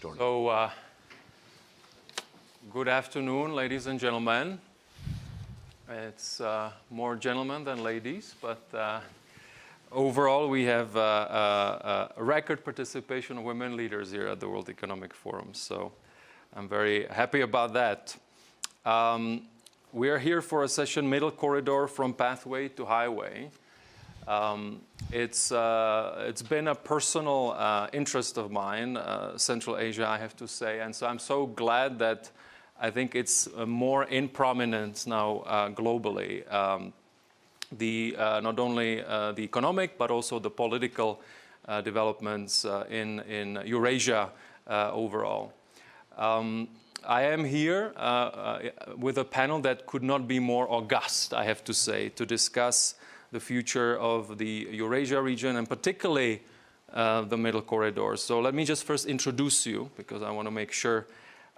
So, good afternoon, ladies and gentlemen. It's more gentlemen than ladies, but overall we have a record participation of women leaders here at the World Economic Forum. So I'm very happy about that. We are here for a session, Middle Corridor from Pathway to Highway. It's been a personal interest of mine, Central Asia, I have to say, and so I'm so glad that I think it's more in prominence now globally. Not only the economic, but also the political developments in Eurasia overall. I am here with a panel that could not be more august, I have to say, to discuss the future of the Eurasia region and particularly the Middle Corridor. So let me just first introduce you, because I want to make sure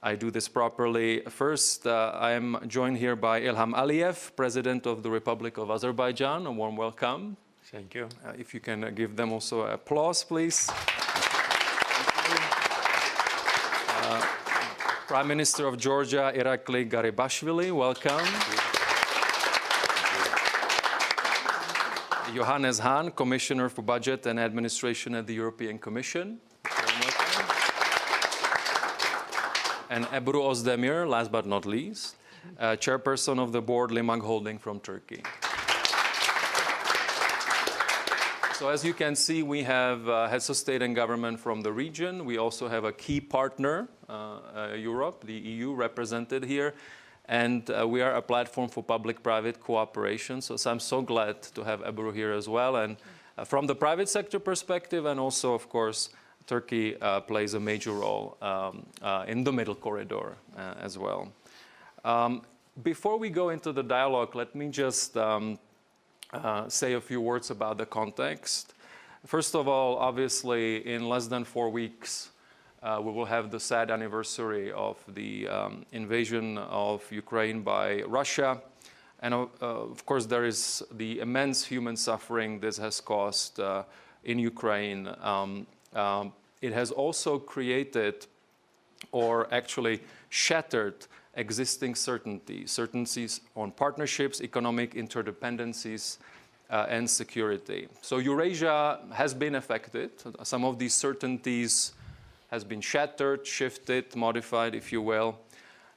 I do this properly. First, I am joined here by Ilham Aliyev, President of the Republic of Azerbaijan. A warm welcome. Thank you. If you can give them also applause, please. Prime Minister of Georgia, Irakli Garibashvili, welcome. Johannes Hahn, Commissioner for Budget and Administration at the European Commission. And Ebru Özdemir, last but not least, Chairperson of the board, Limak Holding from Turkey. So as you can see, we have heads of state and government from the region. We also have a key partner, Europe, the EU, represented here. And we are a platform for public-private cooperation. So I'm so glad to have Ebru here as well. And from the private sector perspective, and also, of course, Turkey plays a major role in the Middle Corridor as well. Before we go into the dialogue, let me just say a few words about the context. First of all, obviously, in less than 4 weeks, we will have the sad anniversary of the invasion of Ukraine by Russia. And of course, there is the immense human suffering this has caused in Ukraine. It has also created, or actually shattered, existing certainties on partnerships, economic interdependencies, and security. So Eurasia has been affected. Some of these certainties has been shattered, shifted, modified, if you will.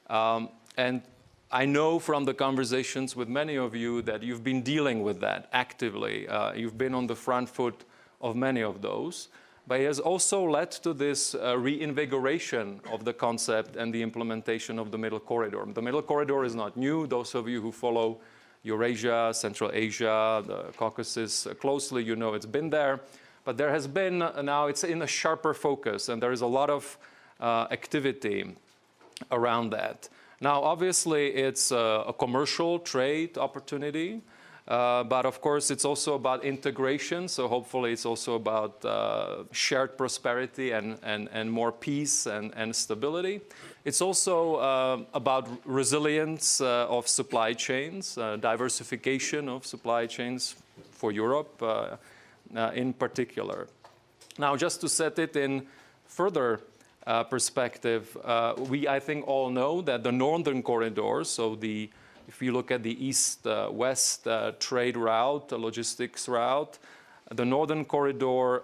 And I know from the conversations with many of you that you've been dealing with that actively. You've been on the front foot of many of those. But it has also led to this reinvigoration of the concept and the implementation of the Middle Corridor. The Middle Corridor is not new. Those of you who follow Eurasia, Central Asia, the Caucasus closely, you know it's been there. But there has been, now it's in a sharper focus, and there is a lot of activity around that. Now, obviously, it's a commercial trade opportunity. But of course, it's also about integration. So hopefully, it's also about shared prosperity and more peace and stability. It's also about resilience of supply chains, diversification of supply chains for Europe in particular. Now, just to set it in further perspective, we, I think, all know that the Northern Corridor, so if you look at the east-west trade route, the logistics route, the Northern Corridor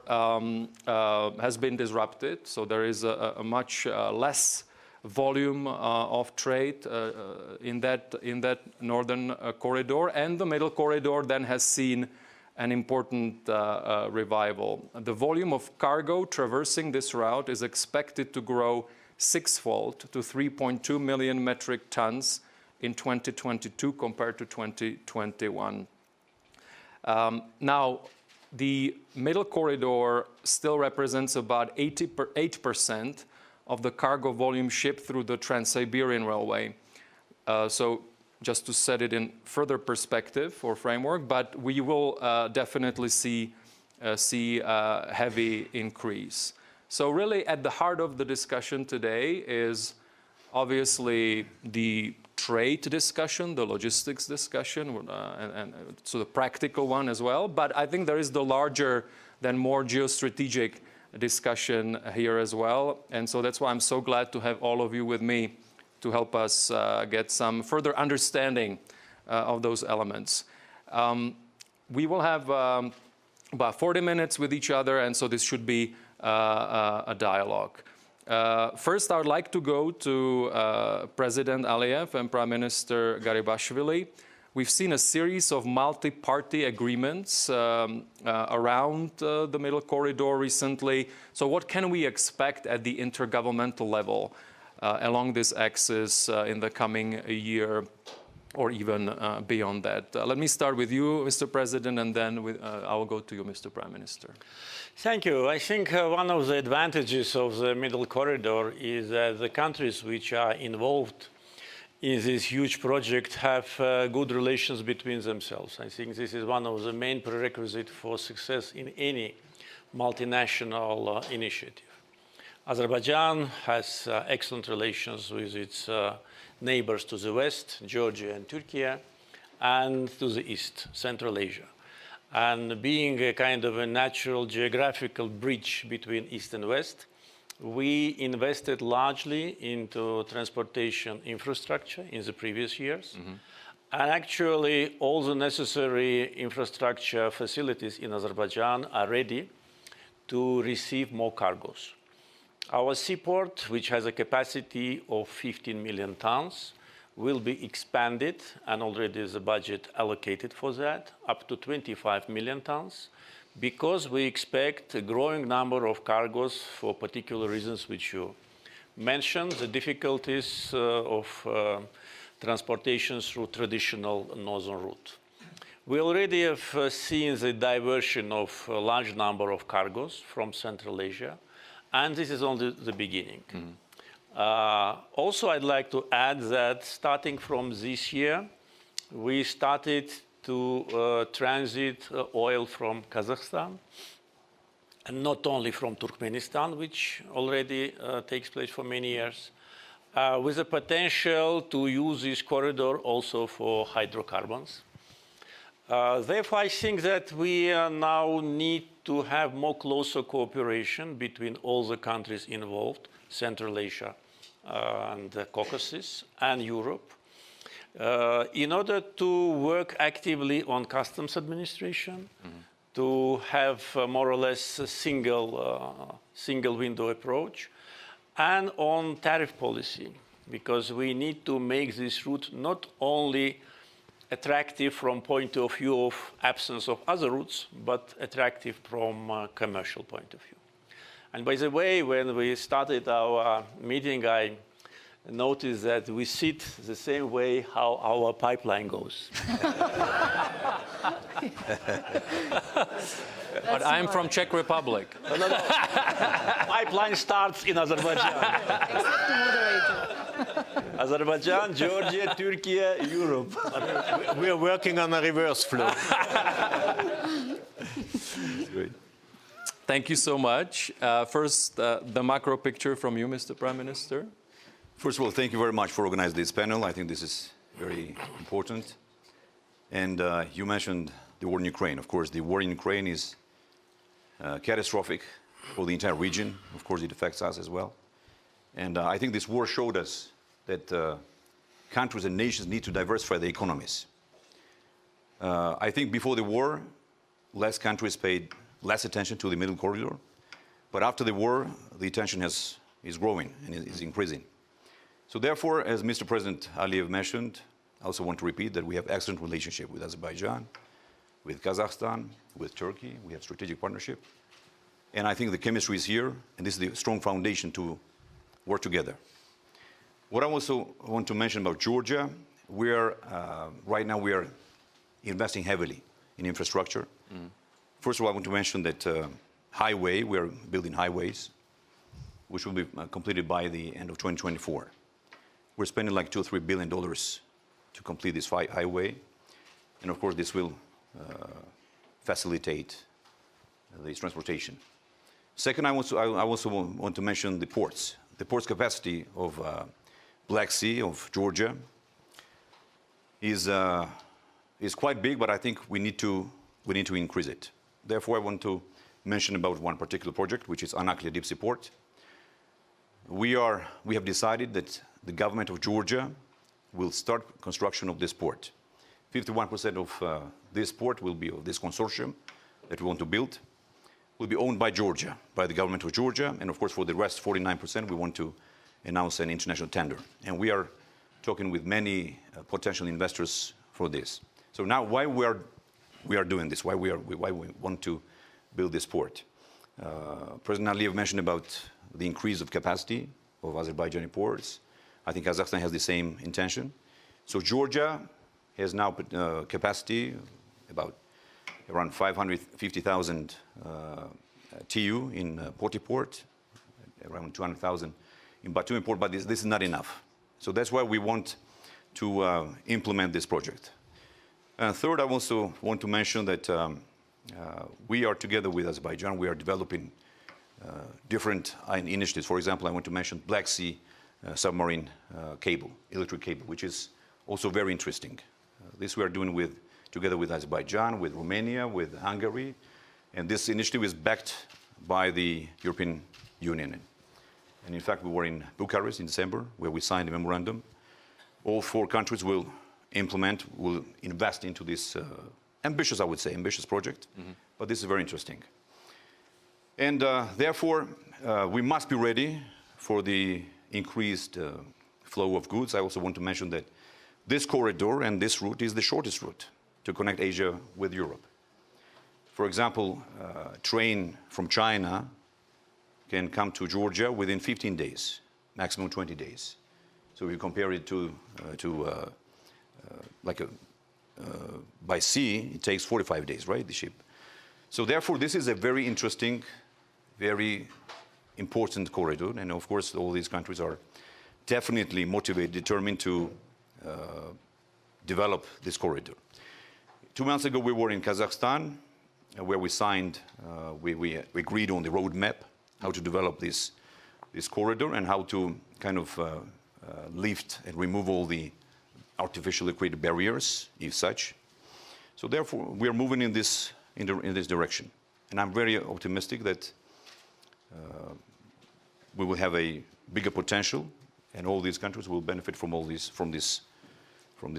has been disrupted. So there is a much less volume of trade in that Northern Corridor. And the Middle Corridor then has seen an important revival. The volume of cargo traversing this route is expected to grow sixfold to 3.2 million metric tons in 2022 compared to 2021. Now, the Middle Corridor still represents about 8% of the cargo volume shipped through the Trans-Siberian Railway. So just to set it in further perspective or framework, but we will definitely see a heavy increase. So really at the heart of the discussion today is obviously the trade discussion, the logistics discussion, and so the practical one as well. But I think there is the larger than more geostrategic discussion here as well. And so that's why I'm so glad to have all of you with me to help us get some further understanding of those elements. We will have about 40 minutes with each other, and so this should be a dialogue. First, I would like to go to President Aliyev and Prime Minister Garibashvili. We've seen a series of multi-party agreements around the Middle Corridor recently. So what can we expect at the intergovernmental level along this axis in the coming year or even beyond that? Let me start with you, Mr. President, and then I will go to you, Mr. Prime Minister. Thank you. I think one of the advantages of the Middle Corridor is that the countries which are involved in this huge project have good relations between themselves. I think this is one of the main prerequisites for success in any multinational initiative. Azerbaijan has excellent relations with its neighbors to the west, Georgia and Turkey, and to the east, Central Asia. And being a kind of a natural geographical bridge between east and west, we invested largely into transportation infrastructure in the previous years. Mm-hmm. And actually, all the necessary infrastructure facilities in Azerbaijan are ready to receive more cargoes. Our seaport, which has a capacity of 15 million tons, will be expanded, and already is a budget allocated for that, up to 25 million tons, because we expect a growing number of cargoes for particular reasons which you mentioned, the difficulties of transportation through traditional northern route. We already have seen the diversion of a large number of cargoes from Central Asia, and this is only the beginning. Mm-hmm. Also, I'd like to add that starting from this year, we started to transit oil from Kazakhstan, and not only from Turkmenistan, which already takes place for many years, with the potential to use this corridor also for hydrocarbons. Therefore, I think that we now need to have more closer cooperation between all the countries involved, Central Asia and the Caucasus and Europe, in order to work actively on customs administration, mm-hmm. to have more or less a single window approach, and on tariff policy, because we need to make this route not only attractive from point of view of absence of other routes, but attractive from a commercial point of view. And by the way, when we started our meeting, I noticed that we sit the same way how our pipeline goes. But I'm from Czech Republic. No. Pipeline starts in Azerbaijan. Except the moderator. Azerbaijan, Georgia, Turkey, Europe. We are working on a reverse flow. Great. Thank you so much. First, the macro picture from you, Mr. Prime Minister. First of all, thank you very much for organizing this panel. I think this is very important. And you mentioned the war in Ukraine. Of course, the war in Ukraine is catastrophic for the entire region. Of course, it affects us as well. And I think this war showed us that countries and nations need to diversify their economies. I think before the war, less countries paid less attention to the Middle Corridor. But after the war, the attention is growing and is increasing. So therefore, as Mr. President Aliyev mentioned, I also want to repeat that we have excellent relationship with Azerbaijan, with Kazakhstan, with Turkey. We have strategic partnership. And I think the chemistry is here, and this is the strong foundation to work together. What I also want to mention about Georgia, right now we are investing heavily in infrastructure. Mm. First of all, I want to mention that we are building highways, which will be completed by the end of 2024. We're spending like $2 or $3 billion to complete this highway. And of course, this will facilitate the transportation. Second, I also want to mention the ports. The ports capacity of Black Sea, of Georgia, is quite big, but I think we need to increase it. Therefore, I want to mention about one particular project, which is Anaklia Deep Sea Port. We have decided that the government of Georgia will start construction of this port. 51% of this port will be of this consortium that we want to build, will be owned by Georgia, by the government of Georgia. And of course, for the rest, 49%, we want to announce an international tender. And we are talking with many potential investors for this. So now why we are doing this, why we want to build this port. President Aliyev mentioned about the increase of capacity of Azerbaijani ports. I think Kazakhstan has the same intention. So Georgia has now capacity about around 550,000 TEU in Poti Port, around 200,000 in Batumi Port, but this is not enough. So that's why we want to implement this project. And third, I also want to mention that we are together with Azerbaijan, we are developing different initiatives. For example, I want to mention Black Sea submarine cable, electric cable, which is also very interesting. This we are doing together with Azerbaijan, with Romania, with Hungary, and this initiative is backed by the European Union. And in fact, we were in Bucharest in December, where we signed a memorandum. All 4 countries will invest into this ambitious, I would say, ambitious project. Mm-hmm. But this is very interesting. And therefore, we must be ready for the increased flow of goods. I also want to mention that this corridor and this route is the shortest route to connect Asia with Europe. For example, a train from China can come to Georgia within 15 days, maximum 20 days. So if you compare it to by sea, it takes 45 days, right, the ship. So therefore, this is a very interesting, very important corridor. And of course, all these countries are definitely motivated, determined to develop this corridor. 2 months ago, we were in Kazakhstan, where we signed, we agreed on the roadmap, how to develop this corridor and how to kind of lift and remove all the artificially created barriers, if such. So therefore, we are moving in this direction. And I'm very optimistic that we will have a bigger potential and all these countries will benefit from this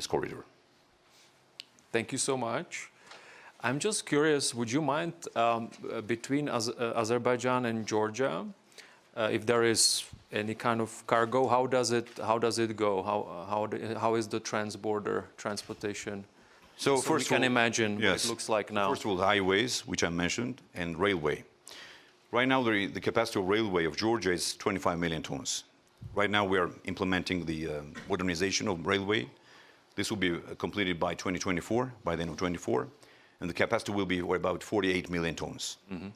corridor. Thank you so much. I'm just curious, would you mind between Azerbaijan and Georgia, if there is any kind of cargo, how does it go? How is the transborder transportation? So first we can imagine what it looks like now. First of all, highways, which I mentioned, and railway. Right now, the capacity of railway of Georgia is 25 million tons. Right now, we are implementing the modernization of railway. This will be completed by 2024, by the end of 2024. And the capacity will be about 48 million tons. Mm-hmm.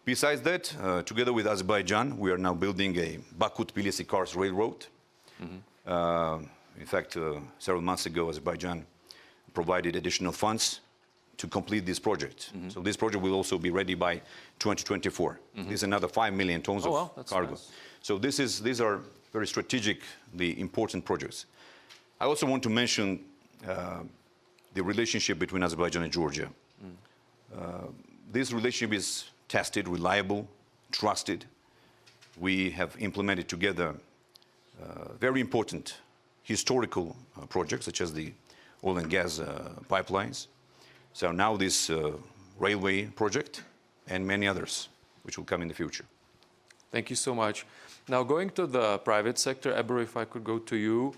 Besides that, together with Azerbaijan, we are now building a Baku-Tbilisi-Kars railroad. Mm-hmm. In fact, several months ago, Azerbaijan provided additional funds to complete this project. Mm-hmm. So this project will also be ready by 2024. Mm-hmm. This is another 5 million tons of cargo. Nice. So these are very strategically important projects. I also want to mention the relationship between Azerbaijan and Georgia. This relationship is tested, reliable, trusted. We have implemented together very important historical projects, such as the oil and gas pipelines. So now this railway project and many others, which will come in the future. Thank you so much. Now going to the private sector, Ebru, if I could go to you.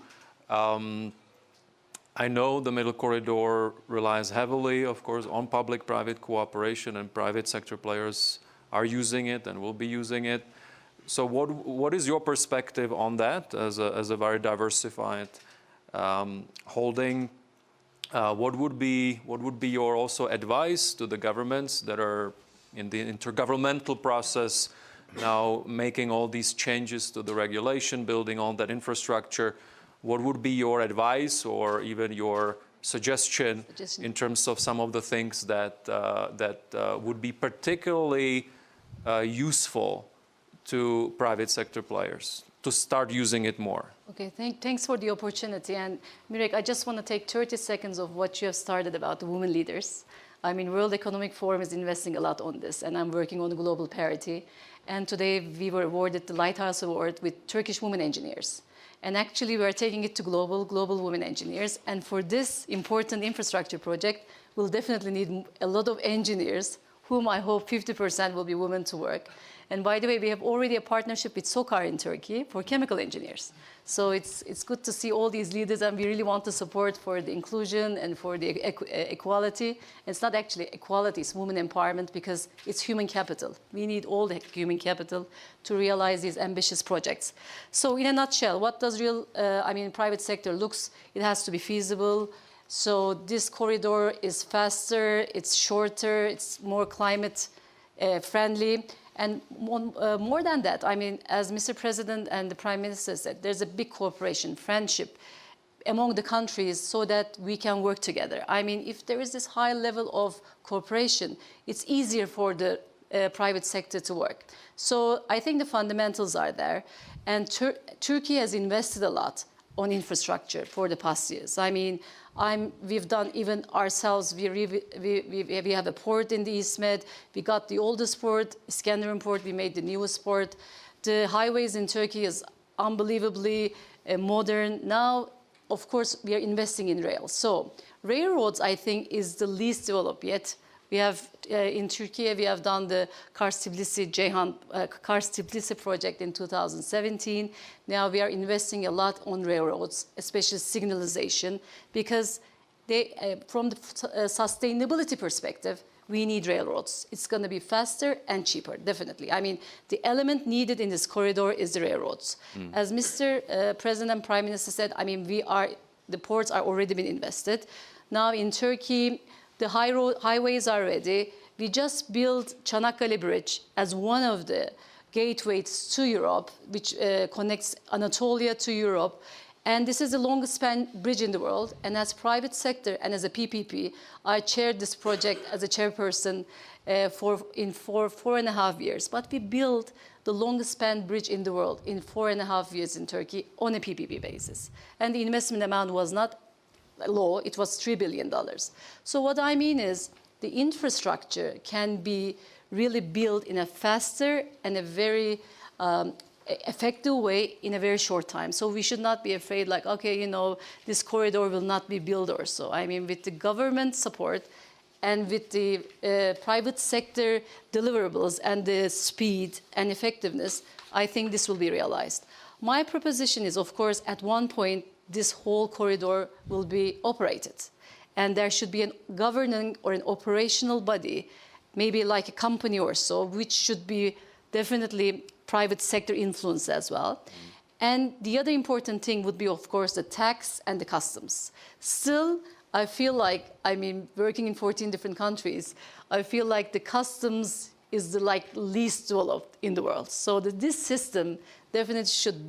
I know the Middle Corridor relies heavily, of course, on public-private cooperation, and private sector players are using it and will be using it. So what is your perspective on that as a very diversified holding? What would be your also advice to the governments that are in the intergovernmental process now making all these changes to the regulation, building all that infrastructure? What would be your advice or even your suggestion in terms of some of the things that would be particularly useful to private sector players to start using it more? Okay, thanks for the opportunity. And Mirek, I just want to take 30 seconds of what you have started about the women leaders. I mean, World Economic Forum is investing a lot on this, and I'm working on global parity. And today we were awarded the Lighthouse Award with Turkish women engineers. And actually we are taking it to global women engineers. And for this important infrastructure project, we'll definitely need a lot of engineers, whom I hope 50% will be women to work. And by the way, we have already a partnership with SOCAR in Turkey for chemical engineers. So it's good to see all these leaders, and we really want to support for the inclusion and for the equality. It's not actually equality, it's women empowerment, because it's human capital. We need all the human capital to realize these ambitious projects. So in a nutshell, what does private sector looks? It has to be feasible. So this corridor is faster, it's shorter, it's more climate friendly. And more than that, I mean, as Mr. President and the Prime Minister said, there's a big cooperation, friendship among the countries so that we can work together. I mean, if there is this high level of cooperation, it's easier for the private sector to work. So I think the fundamentals are there. And Turkey has invested a lot on infrastructure for the past years. I mean, we've done even ourselves, we have a port in the East Med, we got the oldest port, Iskenderun port, we made the newest port. The highways in Turkey is unbelievably modern. Now, of course, we are investing in rail. So railroads, I think, is the least developed yet. We have, in Turkey, we have done the Kars-Tbilisi project in 2017. Now we are investing a lot on railroads, especially signalization, because from the sustainability perspective, we need railroads. It's going to be faster and cheaper, definitely. I mean, the element needed in this corridor is the railroads. As Mr. President and Prime Minister said, I mean, the ports are already been invested. Now in Turkey, the highways are ready. We just built Çanakkale Bridge as one of the gateways to Europe, which connects Anatolia to Europe. And this is the longest span bridge in the world. And as private sector and as a PPP, I chaired this project as a chairperson for 4.5 years. But we built the longest span bridge in the world in 4.5 years in Turkey on a PPP basis. And the investment amount was not low, it was $3 billion. So what I mean is the infrastructure can be really built in a faster and a very effective way in a very short time. So we should not be afraid like, okay, you know, this corridor will not be built or so. I mean, with the government support and with the private sector deliverables and the speed and effectiveness, I think this will be realized. My proposition is, of course, at one point, this whole corridor will be operated. And there should be a governing or an operational body, maybe like a company or so, which should be definitely private sector influence as well. And the other important thing would be, of course, the tax and the customs. Still, I feel like, I mean, working in 14 different countries, I feel like the customs is the least developed in the world. So this system definitely should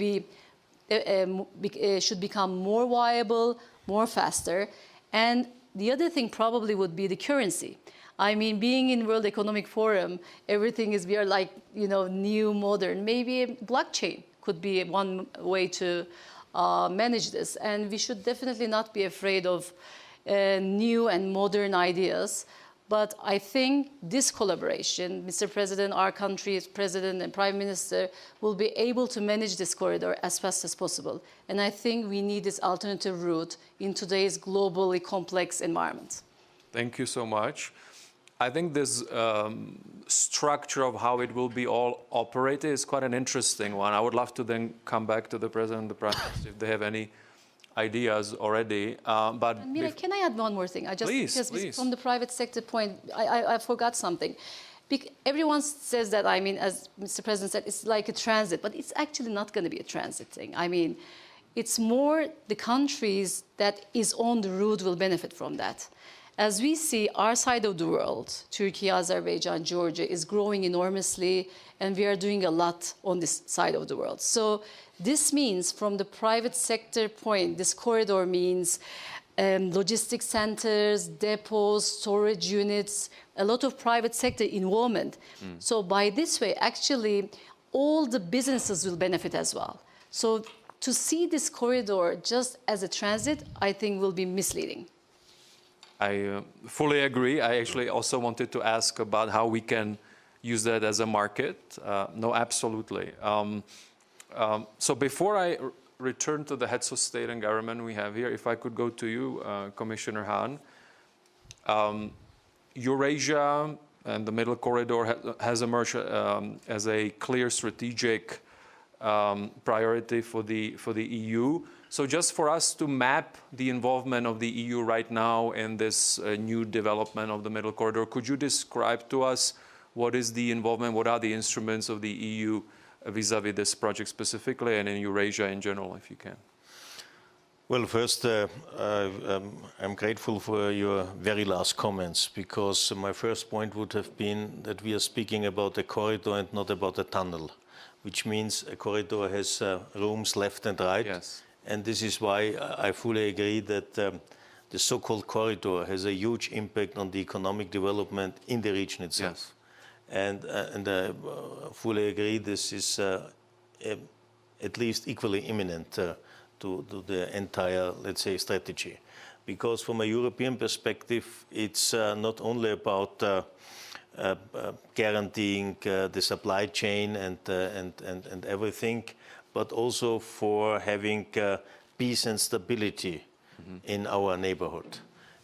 become more viable, more faster. And the other thing probably would be the currency. I mean, being in World Economic Forum, everything is, we are like, you know, new, modern. Maybe blockchain could be one way to manage this. And we should definitely not be afraid of new and modern ideas. But I think this collaboration, Mr. President, our country's President and Prime Minister, will be able to manage this corridor as fast as possible. And I think we need this alternative route in today's globally complex environment. Thank you so much. I think this structure of how it will be all operated is quite an interesting one. I would love to then come back to the President and the Prime Minister if they have any ideas already. But Mirek, can I add one more thing? Please. From the private sector point, I forgot something. Everyone says that, I mean, as Mr. President said, it's like a transit, but it's actually not going to be a transit thing. I mean, it's more the countries that is on the route will benefit from that. As we see, our side of the world, Turkey, Azerbaijan, Georgia, is growing enormously, and we are doing a lot on this side of the world. So this means, from the private sector point, this corridor means logistics centers, depots, storage units, a lot of private sector involvement. So by this way, actually, all the businesses will benefit as well. So to see this corridor just as a transit, I think will be misleading. I fully agree. I actually also wanted to ask about how we can use that as a market. No, absolutely. So before I return to the heads of state and government we have here, if I could go to you, Commissioner Hahn. Eurasia and the Middle Corridor has emerged as a clear strategic priority for the EU. So just for us to map the involvement of the EU right now in this new development of the Middle Corridor, could you describe to us what is the involvement, what are the instruments of the EU vis-à-vis this project specifically and in Eurasia in general, if you can? Well, first, I'm grateful for your very last comments, because my first point would have been that we are speaking about a corridor and not about a tunnel, which means a corridor has rooms left and right. Yes. And this is why I fully agree that the so-called corridor has a huge impact on the economic development in the region itself. Yes. And I fully agree this is at least equally imminent to the entire, let's say, strategy. Because from a European perspective, it's not only about guaranteeing the supply chain and everything, but also for having peace and stability in our neighborhood.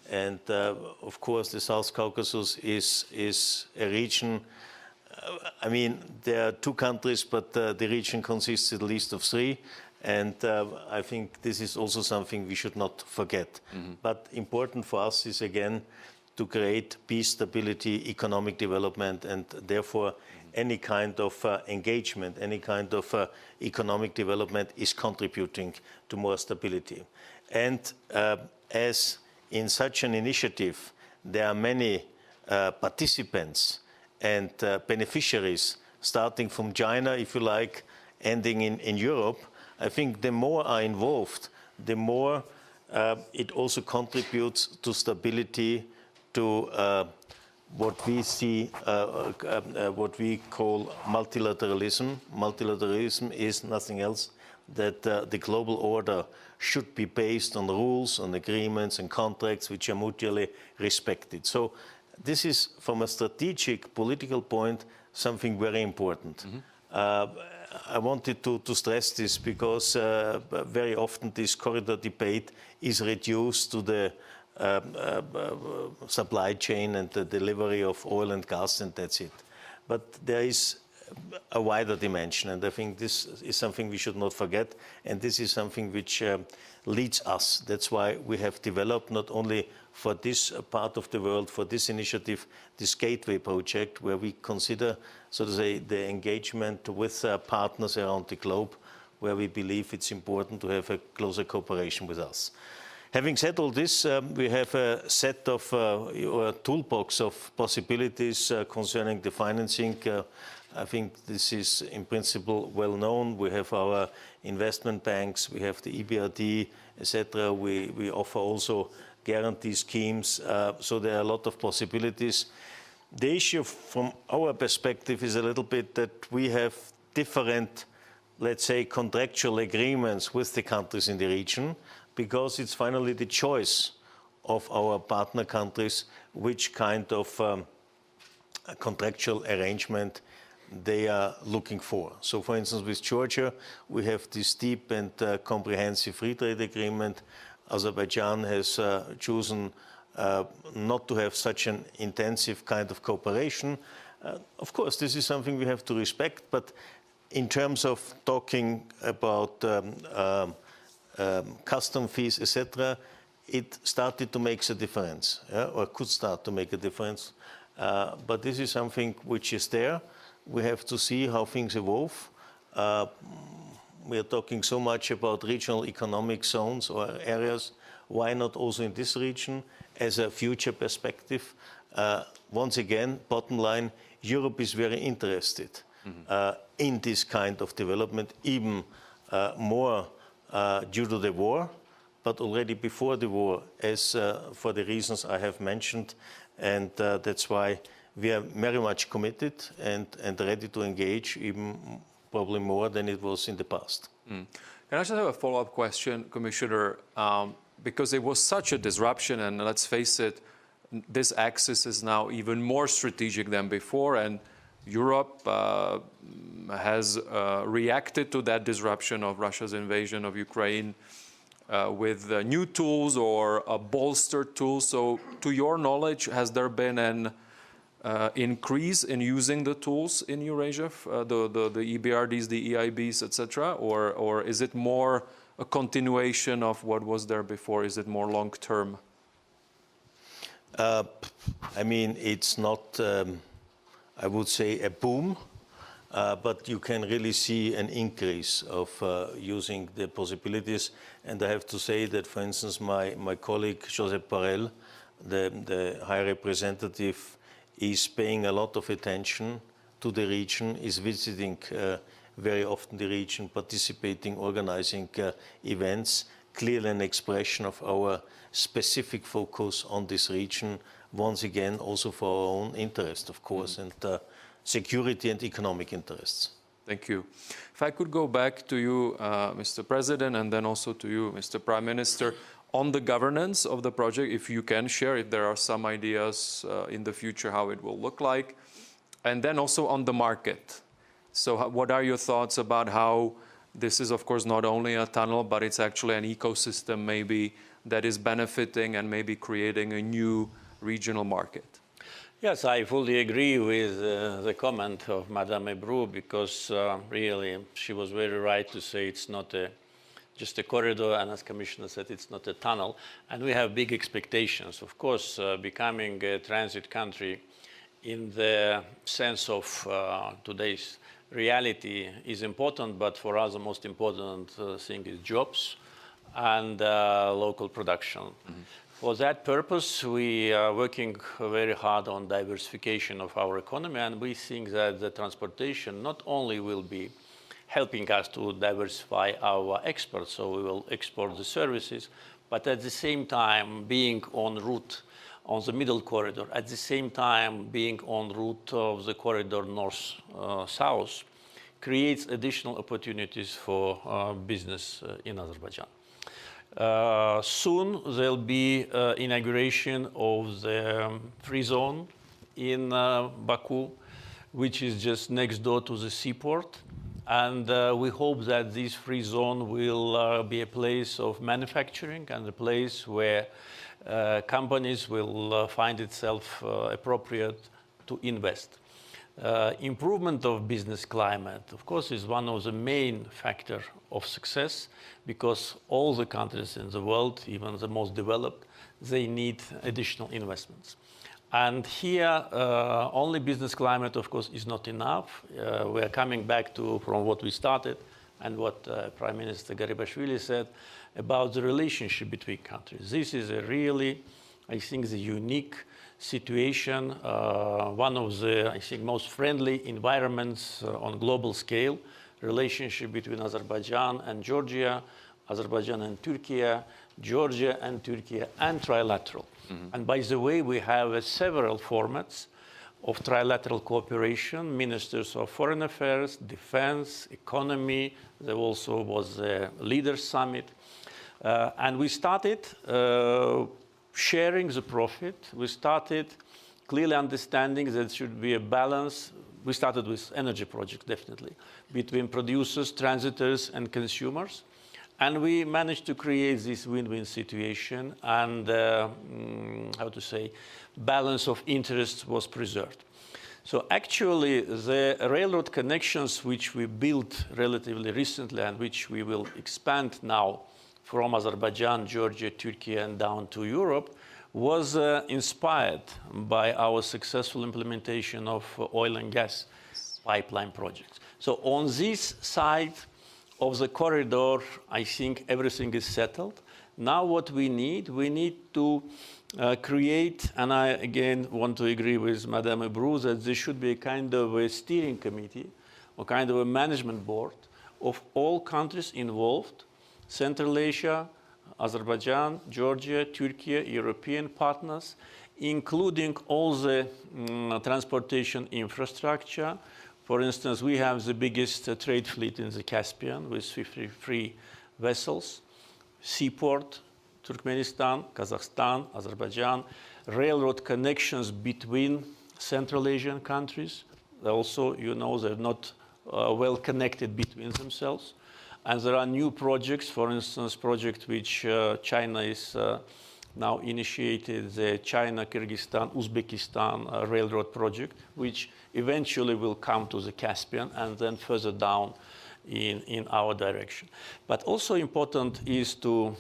And of course, the South Caucasus is a region. I mean, there are two countries, but the region consists at least of three. And I think this is also something we should not forget. But important for us is, again, to create peace, stability, economic development, and therefore any kind of engagement, any kind of economic development is contributing to more stability. And as in such an initiative, there are many participants and beneficiaries, starting from China, if you like, ending in Europe. I think the more are involved, the more it also contributes to stability, to what we see, what we call multilateralism. Multilateralism is nothing else that the global order should be based on rules, on agreements and contracts which are mutually respected. So this is, from a strategic political point, something very important. I wanted to stress this because very often this corridor debate is reduced to the supply chain and the delivery of oil and gas, and that's it. But there is a wider dimension, and I think this is something we should not forget, and this is something which leads us. That's why we have developed, not only for this part of the world, for this initiative, this Gateway project, where we consider, so to say, the engagement with partners around the globe, where we believe it's important to have a closer cooperation with us. Having said all this, we have a set of, or a toolbox of possibilities concerning the financing. I think this is in principle well known. We have our investment banks, we have the EBRD, etc. We offer also guarantee schemes, so there are a lot of possibilities. The issue from our perspective is a little bit that we have different, let's say, contractual agreements with the countries in the region, because it's finally the choice of our partner countries which kind of contractual arrangement they are looking for. So, for instance, with Georgia, we have this deep and comprehensive free trade agreement. Azerbaijan has chosen not to have such an intensive kind of cooperation. Of course, this is something we have to respect, but in terms of talking about custom fees, etc., it started to make a difference, or could start to make a difference. But this is something which is there. We have to see how things evolve. We are talking so much about regional economic zones or areas. Why not also in this region as a future perspective? Once again, bottom line, Europe is very interested in this kind of development, even more due to the war, but already before the war, as for the reasons I have mentioned. And that's why we are very much committed and ready to engage, even probably more than it was in the past. Can I just have a follow-up question, Commissioner? because it was such a disruption, and let's face it, this axis is now even more strategic than before, and Europe has reacted to that disruption of Russia's invasion of Ukraine with new tools or bolstered tools. So to your knowledge, has there been an increase in using the tools in Eurasia, the EBRDs, the EIBs, etc., or is it more a continuation of what was there before? Is it more long-term? I mean, it's not, I would say, a boom, but you can really see an increase of using the possibilities. And I have to say that, for instance, my colleague Josep Borrell, the High Representative, is paying a lot of attention to the region, is visiting very often the region, participating, organizing events, clearly an expression of our specific focus on this region, once again also for our own interest, of course, and security and economic interests. Thank you. If I could go back to you, Mr. President, and then also to you, Mr. Prime Minister, on the governance of the project, if you can share, if there are some ideas in the future how it will look like, and then also on the market. So what are your thoughts about how this is, of course, not only a tunnel, but it's actually an ecosystem maybe that is benefiting and maybe creating a new regional market? Yes, I fully agree with the comment of Madame Ebru, because really she was very right to say it's not just a corridor, and as Commissioner said, it's not a tunnel. And we have big expectations. Of course, becoming a transit country in the sense of today's reality is important, but for us the most important thing is jobs and local production. Mm-hmm. For that purpose, we are working very hard on diversification of our economy, and we think that the transportation not only will be helping us to diversify our exports, so we will export the services, but at the same time being en route on the middle corridor, at the same time being en route of the corridor north-south, creates additional opportunities for business in Azerbaijan. Soon there'll be inauguration of the free zone in Baku, which is just next door to the seaport. And we hope that this free zone will be a place of manufacturing and a place where companies will find itself appropriate to invest. Improvement of business climate, of course, is one of the main factors of success, because all the countries in the world, even the most developed, they need additional investments. And here, only business climate, of course, is not enough. We are coming back from what we started and what Prime Minister Garibashvili said about the relationship between countries. This is a really, I think, the unique situation, one of the, I think, most friendly environments on global scale, relationship between Azerbaijan and Georgia, Azerbaijan and Turkey, Georgia and Turkey, and trilateral. Mm-hmm. And by the way, we have several formats of trilateral cooperation, ministers of foreign affairs, defense, economy. There also was a leaders summit. And we started sharing the profit. We started clearly understanding that there should be a balance. We started with energy projects, definitely, between producers, transitors, and consumers. And we managed to create this win-win situation, and, how to say, balance of interests was preserved. So actually, the railroad connections which we built relatively recently and which we will expand now from Azerbaijan, Georgia, Turkey, and down to Europe, was inspired by our successful implementation of oil and gas pipeline projects. So on this side of the corridor, I think everything is settled. Now what we need to create, and I again want to agree with Madame Ebru, that there should be a kind of a steering committee or kind of a management board of all countries involved, Central Asia, Azerbaijan, Georgia, Turkey, European partners, including all the transportation infrastructure. For instance, we have the biggest trade fleet in the Caspian with 53 vessels, seaport Turkmenistan, Kazakhstan, Azerbaijan, railroad connections between Central Asian countries. Also, you know, they're not well connected between themselves. And there are new projects, for instance, project which China is now initiated, the China-Kyrgyzstan-Uzbekistan railroad project, which eventually will come to the Caspian and then further down in our direction. But also important is to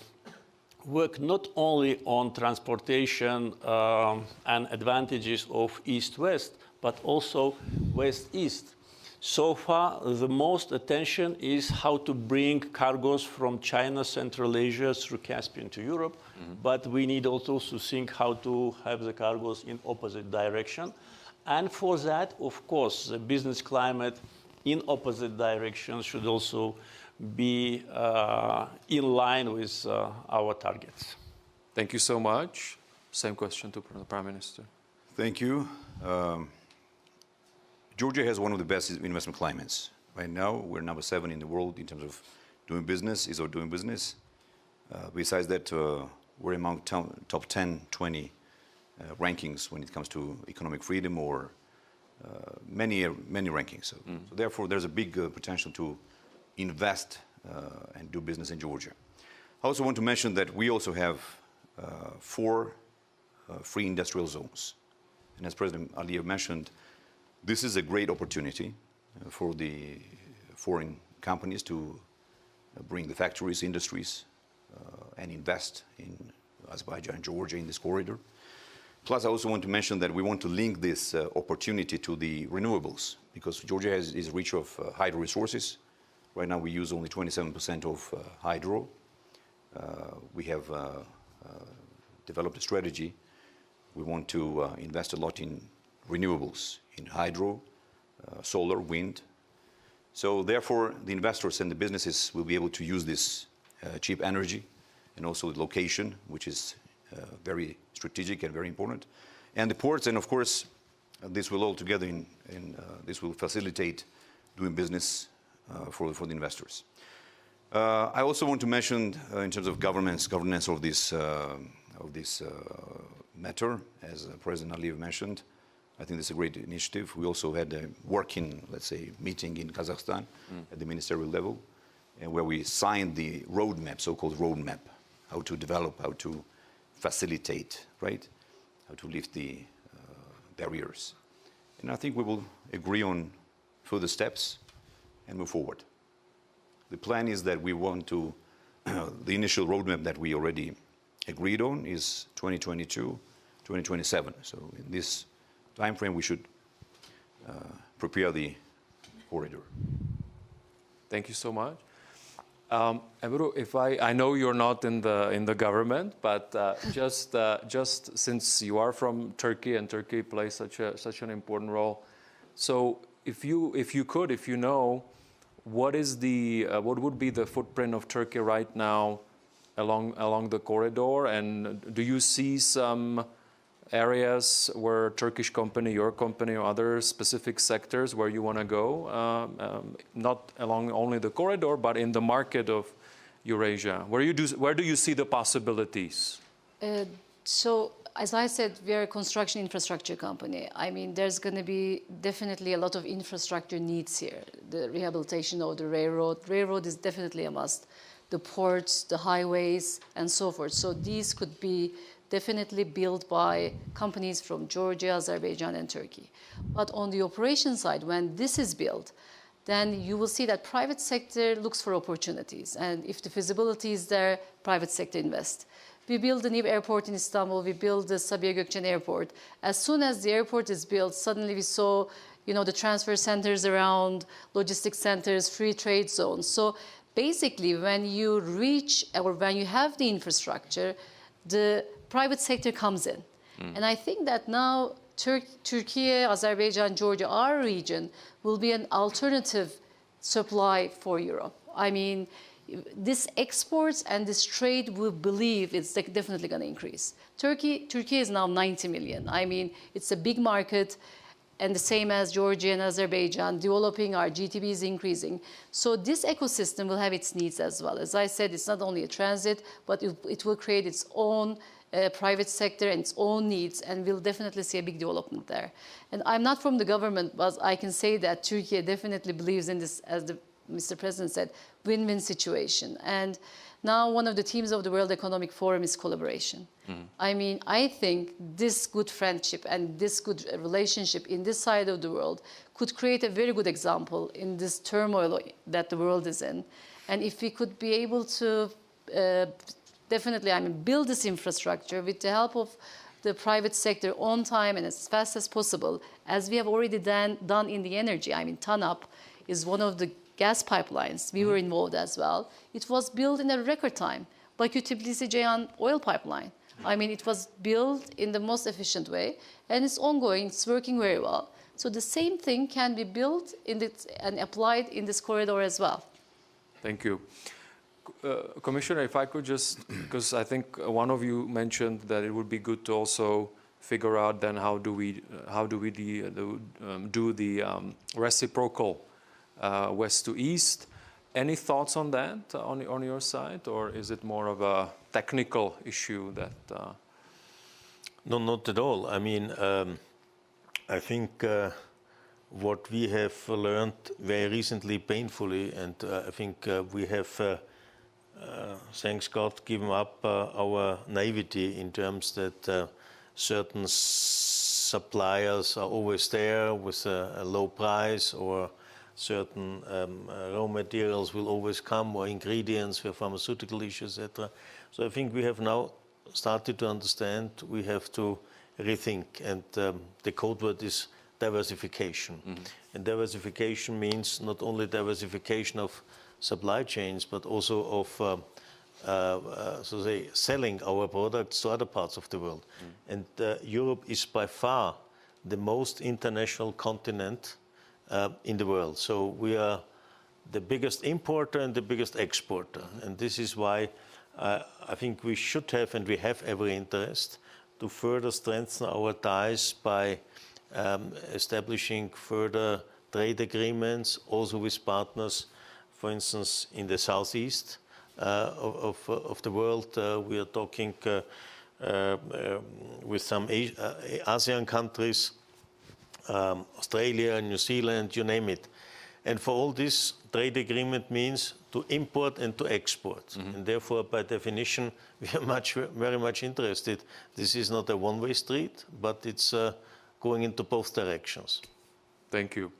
work not only on transportation and advantages of East-West, but also West-East. So far, the most attention is how to bring cargoes from China, Central Asia through Caspian to Europe, but we need also to think how to have the cargoes in opposite direction. And for that, of course, the business climate in opposite directions should also be in line with our targets. Thank you so much. Same question to the Prime Minister. Thank you. Georgia has one of the best investment climates. Right now, we're number 7 in the world in terms of doing business, ease of doing business. Besides that, we're among top 10, 20 rankings when it comes to economic freedom or many rankings. So therefore, there's a big potential to invest and do business in Georgia. I also want to mention that we also have 4 free industrial zones. And as President Aliyev mentioned, this is a great opportunity for the foreign companies to bring the factories, industries, and invest in Azerbaijan and Georgia in this corridor. Plus, I also want to mention that we want to link this opportunity to the renewables, because Georgia is rich of hydro resources. Right now, we use only 27% of hydro. We have developed a strategy. We want to invest a lot in renewables, in hydro, solar, wind. So therefore, the investors and the businesses will be able to use this cheap energy, and also the location, which is very strategic and very important. And the ports, and of course, this will all together this will facilitate doing business for the investors. I also want to mention, in terms of governance of this matter, as President Aliyev mentioned, I think this is a great initiative. We also had a working, let's say, meeting in Kazakhstan at the ministerial level, where we signed the roadmap, so-called roadmap, how to develop, how to facilitate, right? How to lift the barriers. And I think we will agree on further steps and move forward. The plan is that we want to, the initial roadmap that we already agreed on is 2022, 2027. So in this time frame, we should prepare the corridor. Thank you so much. Ebru, if I know you're not in the government, but just since you are from Turkey and Turkey plays such an important role, so if you know, what would be the footprint of Turkey right now along the corridor, and do you see some areas where Turkish company, your company, or other specific sectors where you want to go, not along only the corridor, but in the market of Eurasia? Where do you see the possibilities? So, as I said, we are a construction infrastructure company. I mean, there's going to be definitely a lot of infrastructure needs here. The rehabilitation of the railroad is definitely a must. The ports, the highways, and so forth. So these could be definitely built by companies from Georgia, Azerbaijan, and Turkey. But on the operation side, when this is built, then you will see that private sector looks for opportunities. And if the feasibility is there, private sector invest. We build a new airport in Istanbul. We build the Sabiha Gökçen Airport. As soon as the airport is built, suddenly we saw, the transfer centers around, logistics centers, free trade zones. So basically, when you reach or when you have the infrastructure, the private sector comes in. And I think that now Turkey, Azerbaijan, Georgia, our region, will be an alternative supply for Europe. I mean, this exports and this trade, we believe it's definitely going to increase. Turkey is now 90 million. I mean, it's a big market. and the same as Georgia and Azerbaijan, developing, our GDP is increasing. So this ecosystem will have its needs as well. As I said, it's not only a transit, but it will create its own private sector and its own needs, and we'll definitely see a big development there. And I'm not from the government, but I can say that Turkey definitely believes in this, as Mr. President said, win-win situation. And now one of the themes of the World Economic Forum is collaboration. I mean, I think this good friendship and this good relationship in this side of the world could create a very good example in this turmoil that the world is in. And if we could be able to definitely, build this infrastructure with the help of the private sector on time and as fast as possible, as we have already done in the energy. I mean, TANAP is one of the gas pipelines. We were involved as well. It was built in a record time. Bakü-Tbilisi-Ceyhan oil pipeline. I mean, it was built in the most efficient way, and it's ongoing, it's working very well. So the same thing can be built and applied in this corridor as well. Thank you. Commissioner, if I could just, because I think one of you mentioned that it would be good to also figure out then how do we do the reciprocal west to east. Any thoughts on that on your side, or is it more of a technical issue that? No, not at all. I mean, I think what we have learned very recently, painfully, and I think we have, thanks God, given up our naivety in terms that certain suppliers are always there with a low price, or certain raw materials will always come, or ingredients for pharmaceutical issues, etc. So I think we have now started to understand we have to rethink, and the code word is diversification. And diversification means not only diversification of supply chains, but also of so to say, selling our products to other parts of the world. And Europe is by far the most international continent in the world. So we are the biggest importer and the biggest exporter. And this is why I think we should have, and we have every interest, to further strengthen our ties by establishing further trade agreements, also with partners, for instance, in the southeast of the world. We are talking with some ASEAN countries, Australia, New Zealand, you name it. And for all this, trade agreement means to import and to export. And therefore, by definition, we are very much interested. This is not a one-way street, but it's going into both directions. Thank you.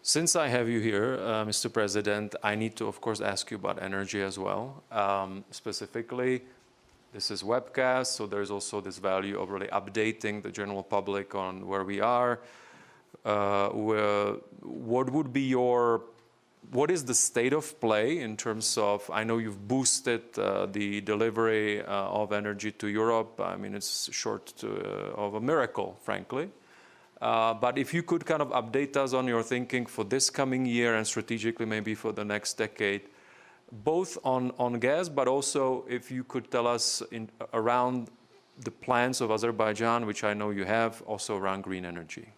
Since I have you here, Mr. President, I need to, of course, ask you about energy as well. Specifically, this is webcast, so there's also this value of really updating the general public on where we are. What is the state of play in terms of, I know you've boosted the delivery of energy to Europe. I mean, it's short of a miracle, frankly. But if you could kind of update us on your thinking for this coming year and strategically maybe for the next decade, both on gas, but also if you could tell us around the plans of Azerbaijan, which I know you have, also around green energy.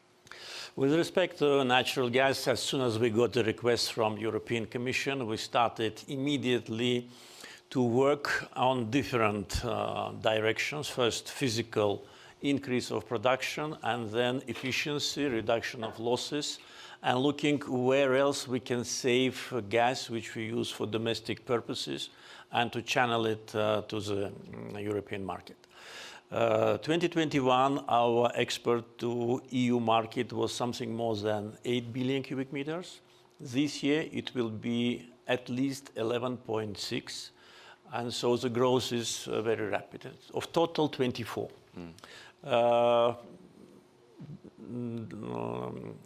With respect to natural gas, as soon as we got the request from European Commission, we started immediately to work on different directions. First, physical increase of production, and then efficiency, reduction of losses, and looking where else we can save gas, which we use for domestic purposes, and to channel it to the European market. 2021, our export to EU market was something more than 8 billion cubic meters. This year, it will be at least 11.6, and so the growth is very rapid. Of total, 24.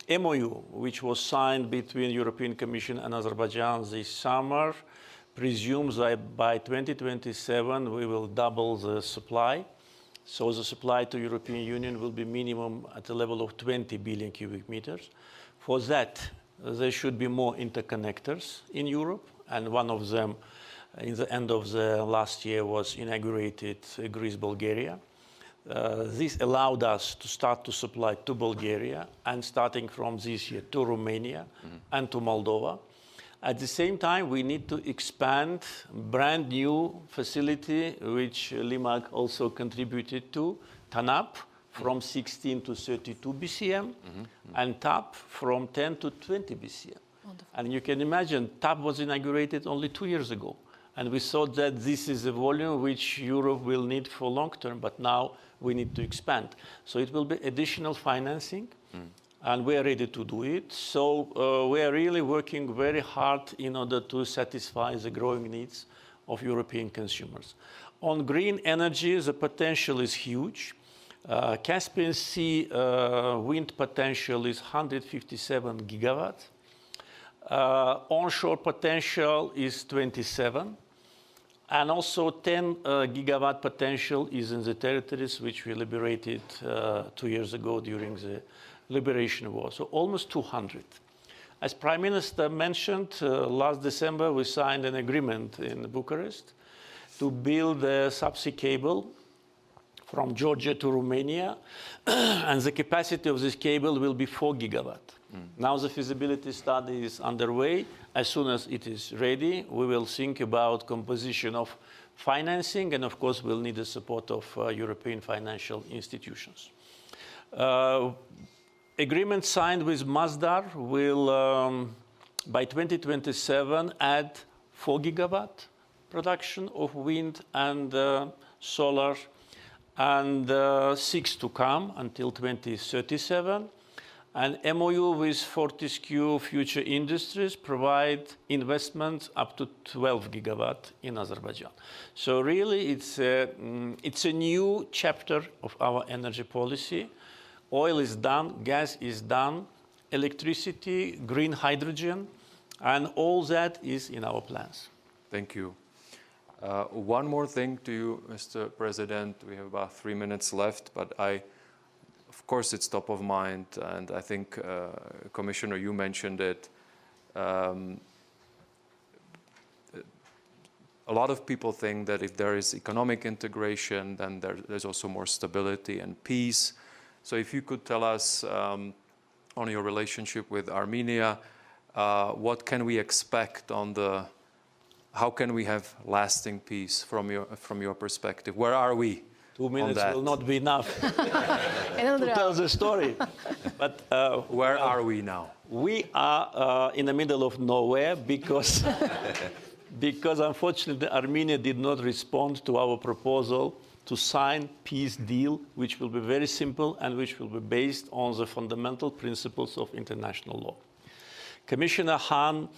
MOU, which was signed between European Commission and Azerbaijan this summer, presumes that by 2027 we will double the supply. So the supply to European Union will be minimum at the level of 20 billion cubic meters. For that, there should be more interconnectors in Europe, and one of them, in the end of the last year, was inaugurated Greece, Bulgaria. This allowed us to start to supply to Bulgaria and starting from this year to Romania and to Moldova. At the same time, we need to expand brand new facility, which Limak also contributed to, TANAP, from 16 to 32 BCM, and TAP from 10 to 20 BCM. Wonderful. And you can imagine, TAP was inaugurated only 2 years ago. And we thought that this is a volume which Europe will need for long term, but now we need to expand. So it will be additional financing, and we are ready to do it. So we are really working very hard in order to satisfy the growing needs of European consumers. On green energy, the potential is huge. Caspian Sea wind potential is 157 gigawatts. Onshore potential is 27. And also 10 gigawatt potential is in the territories which we liberated 2 years ago during the Liberation War. So almost 200. As Prime Minister mentioned, last December we signed an agreement in Bucharest to build a subsea cable from Georgia to Romania, and the capacity of this cable will be 4 gigawatt. Now the feasibility study is underway. As soon as it is ready, we will think about composition of financing, and of course we'll need the support of European financial institutions. Agreement signed with Masdar will, by 2027, add 4 gigawatt production of wind and solar, and 6 to come until 2037. And MOU with Fortescue Future Industries provide investments up to 12 gigawatt in Azerbaijan. So really it's a new chapter of our energy policy. Oil is done, gas is done, electricity, green hydrogen, and all that is in our plans. Thank you. One more thing to you, Mr. President. We have about 3 minutes left, but of course, it's top of mind, and I think, Commissioner, you mentioned it. A lot of people think that if there is economic integration, then there's also more stability and peace. So if you could tell us on your relationship with Armenia, what can we expect on how can we have lasting peace from your perspective? Where are we? 2 minutes will not be enough to tell the story. But where are we now? We are in the middle of nowhere because, because unfortunately Armenia did not respond to our proposal to sign peace deal, which will be very simple and which will be based on the fundamental principles of international law. Commissioner Hahn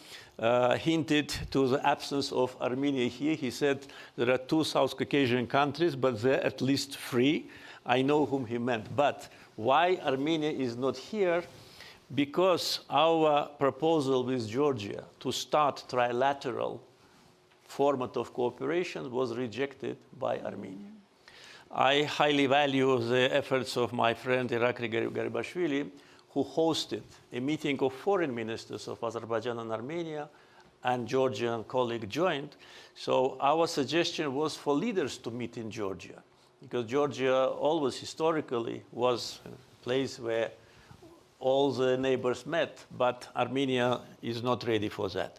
hinted to the absence of Armenia here. He said there are 2 South Caucasian countries, but they're at least 3. I know whom he meant. But why Armenia is not here? Because our proposal with Georgia to start trilateral format of cooperation was rejected by Armenia. I highly value the efforts of my friend Irakli Garibashvili, who hosted a meeting of foreign ministers of Azerbaijan and Armenia, and Georgian colleague joined. So our suggestion was for leaders to meet in Georgia, because Georgia always historically was a place where all the neighbors met, but Armenia is not ready for that.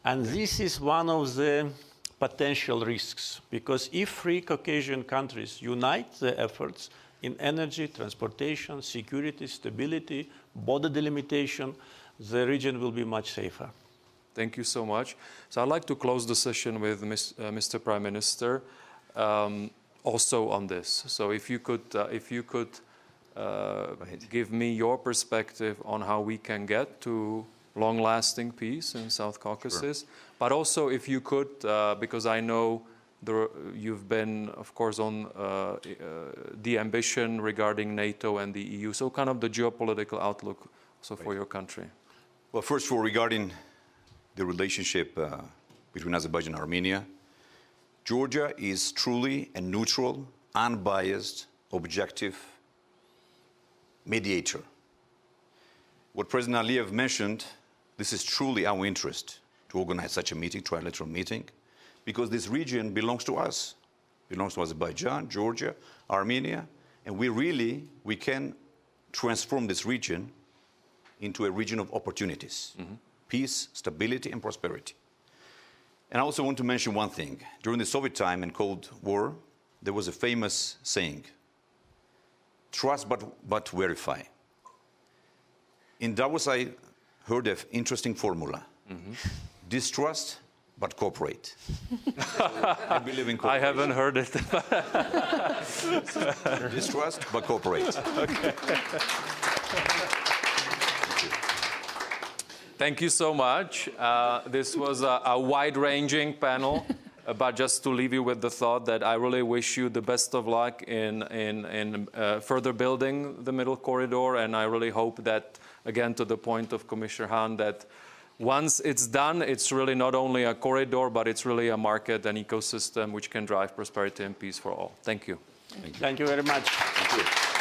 And this is one of the potential risks, because if 3 Caucasian countries unite their efforts in energy, transportation, security, stability, border delimitation, the region will be much safer. Thank you so much. So I'd like to close the session with Mr. Prime Minister, also on this. So if you could give me your perspective on how we can get to long-lasting peace in South Caucasus, sure. But also if you could, because I know you've been, of course, on the ambition regarding NATO and the EU, so kind of the geopolitical outlook also for your country. Well, first of all, regarding the relationship between Azerbaijan and Armenia, Georgia is truly a neutral, unbiased, objective mediator. What President Aliyev mentioned, this is truly our interest to organize such a meeting, trilateral meeting, because this region belongs to us, belongs to Azerbaijan, Georgia, Armenia, And we can transform this region into a region of opportunities, peace, stability, and prosperity. And I also want to mention one thing. During the Soviet time and Cold War, there was a famous saying, trust but verify. In Davos, I heard an interesting formula. Distrust but cooperate. I believe in cooperation. I haven't heard it. Distrust but cooperate. Okay. Thank you so much. This was a wide-ranging panel, but just to leave you with the thought that I really wish you the best of luck in further building the Middle Corridor, and I really hope that, again, to the point of Commissioner Hahn, that once it's done, it's really not only a corridor, but it's really a market, an ecosystem which can drive prosperity and peace for all. Thank you. Thank you very much. Thank you.